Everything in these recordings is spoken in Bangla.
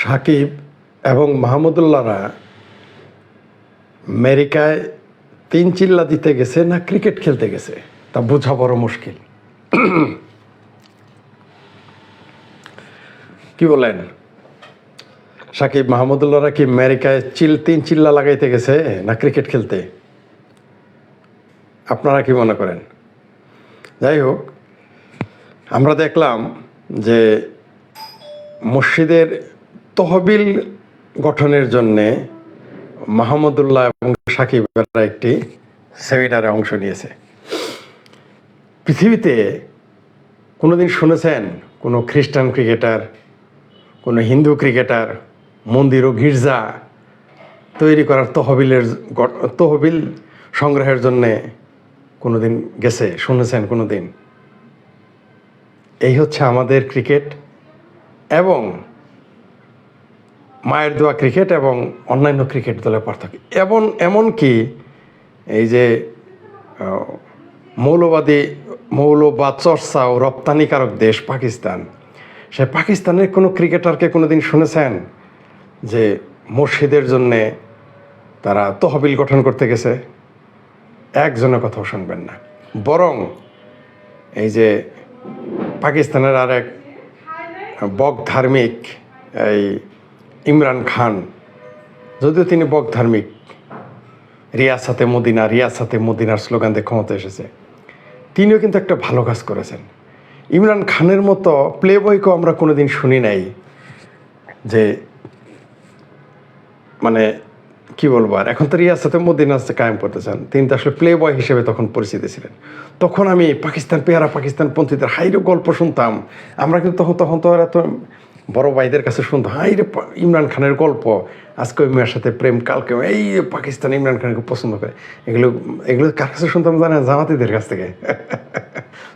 সাকিব এবং মাহমুদুল্লাহরা আমেরিকায় তিন চিল্লা দিতে গেছে না ক্রিকেট খেলতে গেছে তা বোঝা বড় মুশকিল। কি বলেন, সাকিব মাহমুদুল্লাহরা কি আমেরিকায় তিন চিল্লা লাগাইতে গেছে না ক্রিকেট খেলতে? আপনারা কি মনে করেন? যাই হোক, আমরা দেখলাম যে মসজিদের তহবিল গঠনের জন্যে মাহমুদুল্লাহ এবং সাকিবরা একটি সেমিনারে অংশ নিয়েছে। পৃথিবীতে কোনোদিন শুনেছেন কোনো খ্রিস্টান ক্রিকেটার, কোনো হিন্দু ক্রিকেটার মন্দির ও গির্জা তৈরি করার তহবিল সংগ্রহের জন্যে কোনোদিন গেছে? শুনেছেন কোনোদিন? এই হচ্ছে আমাদের ক্রিকেট এবং মায়ের দোয়া ক্রিকেট এবং অন্যান্য ক্রিকেট দলের পার্থক্য। এমনকি এই যে মৌলবাদ চর্চা ও রপ্তানিকারক দেশ পাকিস্তান, সে পাকিস্তানের কোনো ক্রিকেটারকে কোনোদিন শুনেছেন যে মসজিদের জন্যে তারা তহবিল গঠন করতে গেছে? একজনের কথাও শুনবেন না। বরং এই যে পাকিস্তানের আরেক বক ধার্মিক এই ইমরান খান, যদিও তিনি বক ধার্মিক, রিয়াসাতে মদিনার স্লোগান দিয়ে ক্ষমতা এসেছে, তিনিও কিন্তু একটা ভালো কাজ করেছেন। ইমরান খানের মতো প্লে বয়কেও আমরা কোনোদিন শুনি নাই যে, মানে কি বলবো, আর এখন তো রিয়াসাতে মদিনা কায়েম করতে চান। তিনি তো আসলে প্লে বয় হিসেবে তখন পরিচিত ছিলেন। তখন আমি পাকিস্তান পন্থীদের হাইরে গল্প শুনতাম। আমরা কিন্তু তখন তো এত বড় ভাইদের কাছে শুনতাম, হাইরে ইমরান খানের গল্প, আজকে ওই মেয়ের সাথে প্রেম, কালকে এই পাকিস্তান ইমরান খানকে পছন্দ করে। এগুলো কার কাছে শুনতাম জানেন? জামাতিদের কাছ থেকে।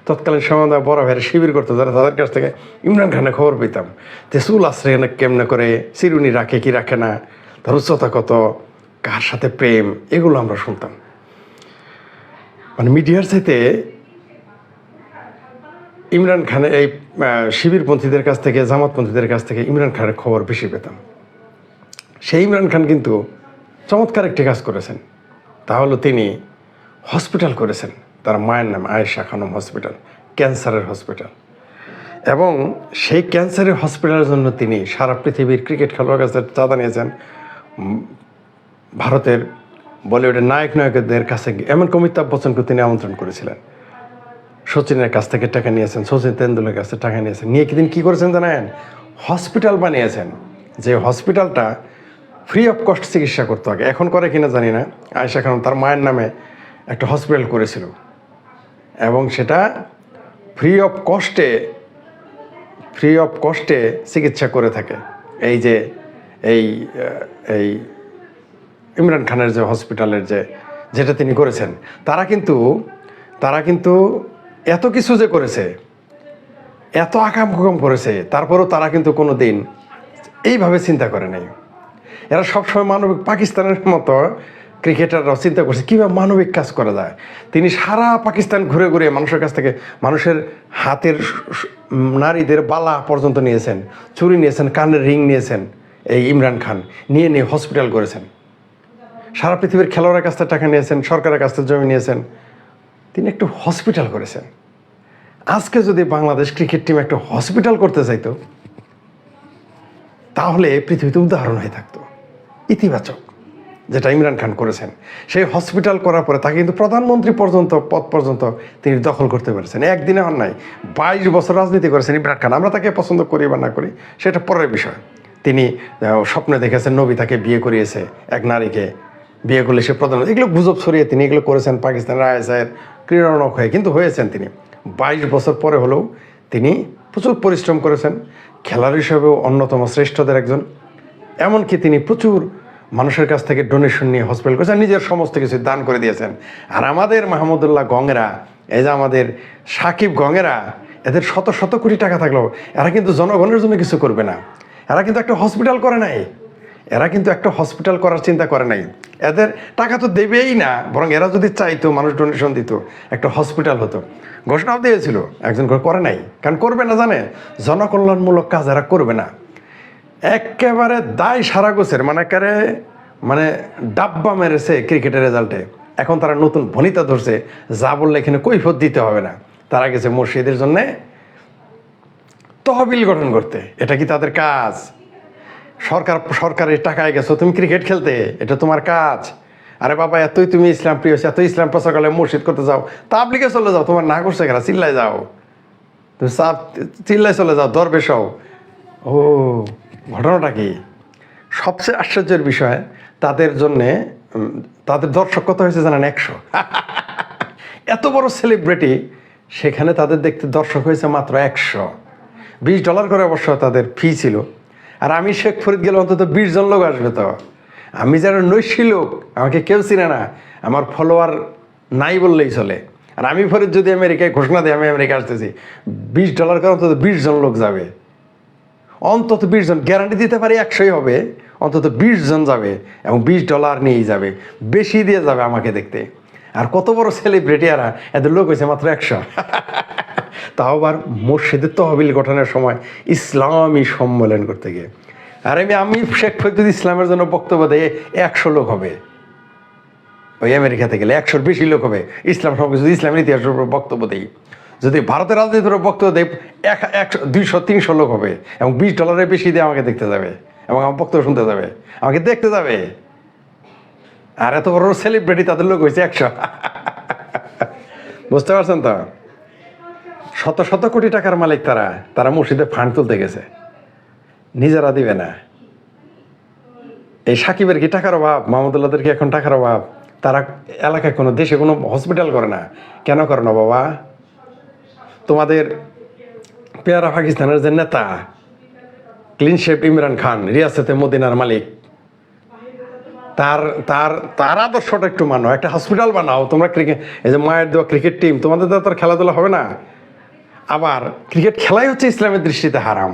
তৎকালীন সময় বড় ভাইয়ের শিবির করতো যারা, তাদের কাছ থেকে ইমরান খানের খবর পেতাম যে চুল আশ্রয় কেমনে করে, চিরুনি রাখে কি রাখে না, তার উচ্চতা কত, কার সাথে প্রেম, এগুলো আমরা শুনতাম। মানে মিডিয়ার চাইতে ইমরান খানের এই শিবিরপন্থীদের কাছ থেকে, জামাতপন্থীদের কাছ থেকে ইমরান খানের খবর বেশি পেতাম। সেই ইমরান খান কিন্তু চমৎকার একটি কাজ করেছেন, তা হলো তিনি হসপিটাল করেছেন তার মায়ের নামে, আয়েশা খানম হসপিটাল, ক্যান্সারের হসপিটাল। এবং সেই ক্যান্সারের হসপিটালের জন্য তিনি সারা পৃথিবীর ক্রিকেট খেলোয়াড়ের কাছে চাঁদা নিয়েছেন, ভারতের বলিউডের নায়কদের কাছে, এমনকি অমিতাভ বচ্চনকে তিনি আমন্ত্রণ করেছিলেন। সচিনের কাছ থেকে টাকা নিয়েছেন, সচিন তেন্ডুলকরের কাছে টাকা নিয়েছেন, নিয়ে তিনি কী করেছেন জানেন? হসপিটাল বানিয়েছেন, যে হসপিটালটা ফ্রি অফ কস্ট চিকিৎসা করতে হবে। এখন করে কিনা জানি না। আয়েশা খানম তার মায়ের নামে একটা হসপিটাল করেছিল এবং সেটা ফ্রি অফ কস্টে চিকিৎসা করে থাকে। এই যে এই ইমরান খানের যে হসপিটালের যেটা তিনি করেছেন, তারা কিন্তু এত কিছু যে করেছে, এত আকাম কুকাম করেছে, তারপরেও তারা কিন্তু কোনো দিন এইভাবে চিন্তা করে নাই। এরা সবসময় মানবিক, পাকিস্তানের মতো ক্রিকেটাররাও চিন্তা করছে কীভাবে মানবিক কাজ করা যায়। তিনি সারা পাকিস্তান ঘুরে ঘুরে মানুষের কাছ থেকে মানুষের হাতের নারীদের বালা পর্যন্ত নিয়েছেন, চুরি নিয়েছেন, কানের রিং নিয়েছেন। এই ইমরান খান নিয়ে হসপিটাল করেছেন। সারা পৃথিবীর খেলোয়াড়ের কাছ থেকে টাকা নিয়েছেন, সরকারের কাছ থেকে জমি নিয়েছেন, তিনি একটু হসপিটাল করেছেন। আজকে যদি বাংলাদেশ ক্রিকেট টিম একটা হসপিটাল করতে চাইতো, তাহলে পৃথিবীতে উদাহরণ হয়ে থাকতো ইতিবাচক, যেটা ইমরান খান করেছেন। সেই হসপিটাল করার পরে তাকে কিন্তু প্রধানমন্ত্রী পদ পর্যন্ত তিনি দখল করতে পেরেছেন। একদিনে অন্যায় 22 বছর রাজনীতি করেছেন ইমরান খান। আমরা তাকে পছন্দ করি বা না করি সেটা পরের বিষয়। তিনি স্বপ্নে দেখেছেন নবী তাকে বিয়ে করিয়েছে, এক নারীকে বিয়ে করলে সে প্রধানমন্ত্রী, এগুলো গুজব ছড়িয়ে তিনি এগুলো করেছেন পাকিস্তানের আইএসআইয়ের ক্রীড়ানক হয়ে। কিন্তু হয়েছেন তিনি 22 বছর পরে হলেও তিনি প্রচুর পরিশ্রম করেছেন, খেলার হিসেবেও অন্যতম শ্রেষ্ঠদের একজন। এমনকি তিনি প্রচুর মানুষের কাছ থেকে ডোনেশন নিয়ে হসপিটাল করেছেন, নিজের সমস্ত কিছু দান করে দিয়েছেন। আর আমাদের মাহমুদুল্লাহ গঙেরা, এই যে আমাদের সাকিব গঙেরা, এদের শত শত কোটি টাকা থাকলেও এরা কিন্তু জনগণের জন্য কিছু করবে না। এরা কিন্তু একটা হসপিটাল করে নাই, এরা কিন্তু একটা হসপিটাল করার চিন্তা করে নাই। এদের টাকা তো দেবেই না, বরং এরা যদি চাইতো, মানুষ ডোনেশন দিত, একটা হসপিটাল হতো। ঘোষণাও দিয়েছিল, একজন করে নাই। কারণ করবে না, জানে জনকল্যাণমূলক কাজ এরা করবে না। একেবারে দায় সারা গোছের মানে একেবারে মানে ডাব্বা মেরেছে ক্রিকেটের রেজাল্টে। এখন তারা নতুন ভনিতা ধরছে, যা বললে এখানে কৈফিয়ত দিতে হবে না। তারা গেছে মসজিদের জন্যে তহবিল গঠন করতে। এটা কি তাদের কাজ? সরকারের টাকায় গেছো তুমি ক্রিকেট খেলতে, এটা তোমার কাজ? আরে বাবা, এতই তুমি ইসলাম প্রিয়, এত ইসলাম প্রচার করলে মসজিদ করতে যাও, তাবলিগে চলে যাও, তোমার না করছে খেলা, চিল্লায় যাও, তুমি চিল্লায় চলে যাও, দরবেশ হও। ও, ঘটনাটা কি? সবচেয়ে আশ্চর্যের বিষয়, তাদের জন্যে তাদের দর্শক কত হয়েছে জানেন? 100। এত বড় সেলিব্রিটি, সেখানে তাদের দেখতে দর্শক হয়েছে মাত্র 100। $20 করে অবশ্য তাদের ফি ছিল। আর আমি শেখ ফরিদ গেলে অন্তত 20 জন লোক আসবে। তো আমি যারা নৈশী লোক, আমাকে কেউ চিনে না, আমার ফলোয়ার নাই বললেই চলে। আর আমি ফরিদ যদি আমেরিকায় ঘোষণা দিই আমি আমেরিকা আসতেছি, $20 করে অন্তত 20 জন লোক যাবে। অন্তত 20 জন, গ্যারান্টি দিতে পারি 100ই হবে, অন্তত 20 জন যাবে এবং $20 নিয়েই যাবে, বেশি দিয়ে যাবে আমাকে দেখতে। আর কত বড় সেলিব্রিটি এরা, এদের লোক হয়েছে মাত্র 100। তাও আবার মসজিদের তহবিল গঠনের সময় ইসলামী সম্মেলন করতে গিয়ে। আর আমি শেখ ফরিদ ইসলামের জন্য বক্তব্য দেয় 100 লোক হবে। ওই আমেরিকাতে গেলে 100-র বেশি লোক হবে। ইসলাম সম্পর্কে যদি ইসলামের ইতিহাসের উপর বক্তব্য দেই, যদি ভারতের রাজনীতির উপর বক্তব্য দেয় 200-300 লোক হবে এবং $20 বেশি দিয়ে আমাকে দেখতে যাবে এবং আমার বক্তব্য শুনতে যাবে, আমাকে দেখতে যাবে। আর এত বড় সেলিব্রিটি, তাদের লোক হয়েছে 100। বুঝতে পারছেন তো? শত শত কোটি টাকার মালিক তারা মসজিদে ফান্ড তুলতে গেছে, নিজেরা দিবে না। এই সাকিবের কি টাকার অভাব? মাহমুদুল্লাহদের কি এখন টাকার অভাব? তারা এলাকায় কোনো দেশে কোনো হসপিটাল করে না। কেন করে না বাবা? তোমাদের পেয়ারা পাকিস্তানের যে নেতা ক্লিন শেপ ইমরান খান, রিয়াসতে মদিনার মালিক, তার তার তার আদর্শটা একটু মানো, একটা হসপিটাল বানাও। তোমরা ক্রিকেট, এই যে মায়ের দেওয়া ক্রিকেট টিম, তোমাদের দ্বারা তার খেলাধুলা হবে না। আবার ক্রিকেট খেলাই হচ্ছে ইসলামের দৃষ্টিতে হারাম,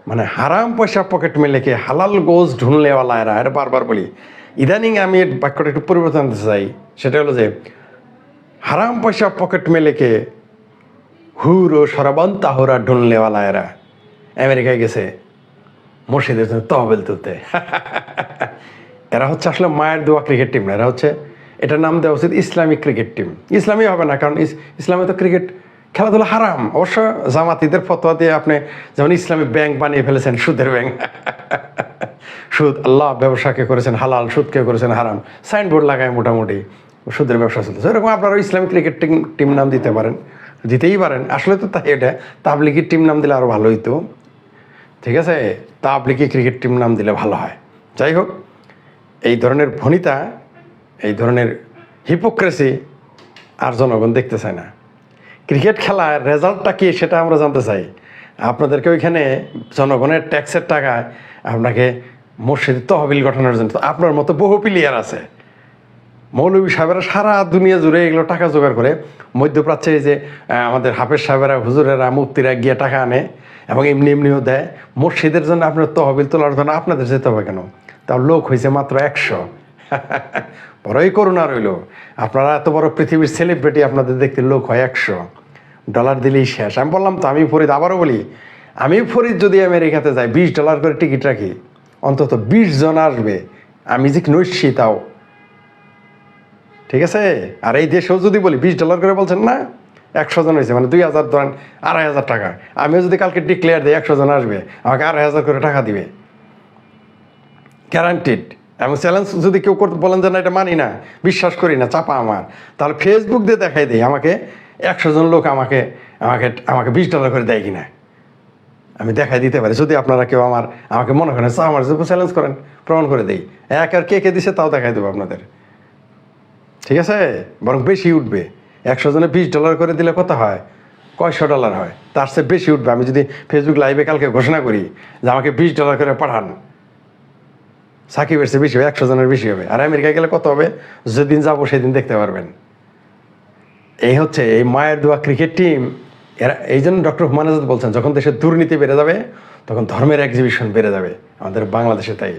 মানে হারাম পয়সা পকেট মেলেকে হালাল গোজ ঢুনলেওয়ালা এরা। এটা বারবার বলি, ইদানিং আমি বাক্যটা একটু পরিবর্তন আনতে চাই। সেটা হলো যে হারাম পয়সা পকেট মেলেকে হুর ও সরাবান তাহরা ঢুনলেওয়ালা এরা আমেরিকায় গেছে মসজিদের জন্য তহবিল তুলতে। এরা হচ্ছে আসলে মায়ের দেওয়া ক্রিকেট টিম না, এরা হচ্ছে, এটার নাম দেওয়া উচিত ইসলামিক ক্রিকেট টিম। ইসলামী হবে না, কারণ ইসলামে তো ক্রিকেট খেলাধুলা হারাম। অবশ্য জামাতিদের ফতোয়া দিয়ে আপনি যেমন ইসলামী ব্যাংক বানিয়ে ফেলেছেন, সুদের ব্যাংক। সুদ আল্লাহ ব্যবসাকে করেছেন হালাল, সুদকে করেছেন হারাম, সাইনবোর্ড লাগায় মোটামুটি সুদের ব্যবসা চলতেছে। এরকম আপনারা ইসলামিক ক্রিকেট টিম নাম দিতে পারেন, দিতেই পারেন। আসলে তো তাই, এটা তাবলিগের টিম নাম দিলে আরও ভালো হইতো। ঠিক আছে, তাবলিগি ক্রিকেট টিম নাম দিলে ভালো হয়। যাই হোক, এই ধরনের ভনিতা, এই ধরনের হিপোক্রেসি আর জনগণ দেখতে চায় না। ক্রিকেট খেলার রেজাল্টটা কি সেটা আমরা জানতে চাই। আপনাদেরকে ওইখানে জনগণের ট্যাক্সের টাকায় আপনাকে মসজিদ তহবিল গঠনের জন্য আপনার মতো বহু প্লেয়ার আছে। মৌলভী সাহেবেরা সারা দুনিয়া জুড়ে এগুলো টাকা জোগাড় করে। মধ্যপ্রাচ্যে যে আমাদের হাফেজ সাহেবেরা, হুজুরেরা, মুফতিরা গিয়ে টাকা আনে এবং এমনিও দেয়। মসজিদের জন্য আপনার তহবিল তোলার জন্য আপনাদের যেতে হবে কেন? তার লোক হয়েছে মাত্র 100। বড়ই করুণা রইল, আপনারা এত বড় পৃথিবীর সেলিব্রিটি, আপনাদের দেখতে লোক হয় $100 দিলেই শেষ। আমি বললাম তো, আমি ফরিদ আবারও বলি, আমি ফরিদ যদি আমেরিকাতে যাই, $20 করে টিকিট রাখি, অন্তত 20 জন আসবে। আমি যে নৈশী তাও, ঠিক আছে? আর এই দেশেও যদি বলি $20 করে, বলছেন না 100 জন হয়েছে, মানে 2000 ধরেন, $2500। আমিও যদি কালকে ডিক্লেয়ার দিই 100 জন আসবে, আমাকে $2500 করে টাকা দিবে, গ্যারান্টিড। এবং চ্যালেঞ্জ যদি কেউ করতে বলেন যে না এটা মানি না, বিশ্বাস করি না, চাপা আমার, তাহলে ফেসবুক দিয়ে দেখাই দিই আমাকে 100 জন লোক আমাকে আমাকে আমাকে $20 করে দেয় কিনা, আমি দেখাই দিতে পারি। যদি আপনারা কেউ আমাকে মনে করেন আমার চ্যালেঞ্জ করেন, প্রমাণ করে দিই। আর কে দিছে তাও দেখাই দেবো আপনাদের, ঠিক আছে? বরং বেশি উঠবে। 100 জনে $20 করে দিলে কত হয়? কয়শো ডলার হয়, তার চেয়ে বেশি উঠবে। আমি যদি ফেসবুক লাইভে কালকে ঘোষণা করি যে আমাকে $20 করে পাঠান, সাকিবের চেয়ে বেশি হবে, 100 জনের বেশি হবে। আর আমেরিকায় গেলে কত হবে? যেদিন যাবো সেদিন দেখতে পারবেন। এই হচ্ছে এই মায়ের দোয়া ক্রিকেট টিম। এরা, এই জন্য ডক্টর হুমায়ুন আজাদ বলছেন, যখন দেশের দুর্নীতি বেড়ে যাবে তখন ধর্মের এক্সিবিশন বেড়ে যাবে। আমাদের বাংলাদেশে তাই,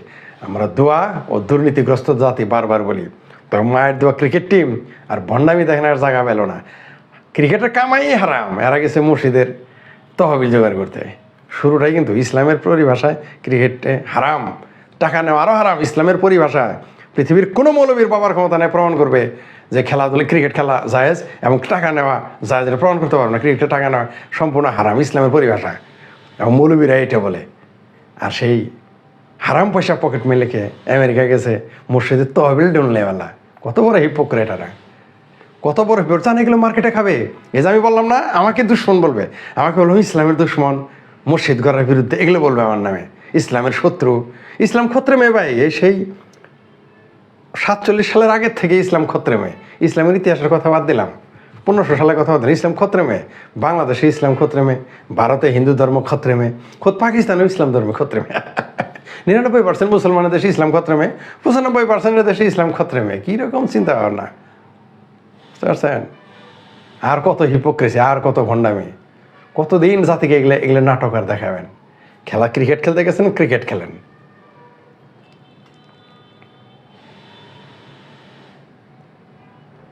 আমরা দোয়া ও দুর্নীতিগ্রস্ত জাতি বারবার বলি। তখন মায়ের দোয়া ক্রিকেট টিম আর ভণ্ডামি দেখেন আর জায়গা পেল না। ক্রিকেটের কামাই হারাম, এরা গেছে মসজিদের তহবিল জোগাড় করতে। শুরুটাই কিন্তু ইসলামের পরিভাষায় ক্রিকেটে হারাম, টাকা নেওয়া আরও হারাম ইসলামের পরিভাষায়। পৃথিবীর কোনো মৌলবীর বাবার ক্ষমতা নেই প্রমাণ করবে যে খেলাধুলা ক্রিকেট খেলা জায়েজ এবং টাকা নেওয়া জায়েজ, এটা প্রমাণ করতে পারবে না। ক্রিকেটে টাকা নেওয়া সম্পূর্ণ হারাম ইসলামের পরিভাষায়, এবং মৌলবীরা এটা বলে। আর সেই হারাম পয়সা পকেট মেলেকে আমেরিকা গেছে মসজিদের তহবিল ডুনলেওয়ালা, কত বড় হিপোক্রেট এরা, কত বড় হিপোক্রেট। জান এগুলো মার্কেটে খাবে। এই যে আমি বললাম না, আমাকে দুশ্মন বলবে, আমাকে বলবো ইসলামের দুশ্মন, মসজিদ গড়ার বিরুদ্ধে, এগুলো বলবে আমার নামে, ইসলামের শত্রু। ইসলাম খত্রে মেয়ে ভাই, এই সেই 47 সালের আগের থেকে ইসলাম খত্রে মেয়ে। ইসলামের ইতিহাসের কথা বাদ দিলাম, 1500 সালের কথা বাদ দিলাম, ইসলাম খত্রে মেয়ে। বাংলাদেশে ইসলাম খত্রে মেয়ে, ভারতে হিন্দু ধর্ম খত্রে মেয়ে, খোদ পাকিস্তানেও ইসলাম ধর্মে খত্রে মেয়ে। 99% মুসলমানের দেশে ইসলাম খত্রে মেয়ে, 95% দেশে ইসলাম খত্রে মেয়ে। কীরকম চিন্তা ভাবনা, বুঝতে পারছেন? আর কত হিপোক্রেসি, আর কত ভণ্ডামি, কতদিন জাতিকে এগুলো নাটক আর দেখাবেন। খেলা ক্রিকেট খেলতে গেছেন, ক্রিকেট খেলেন।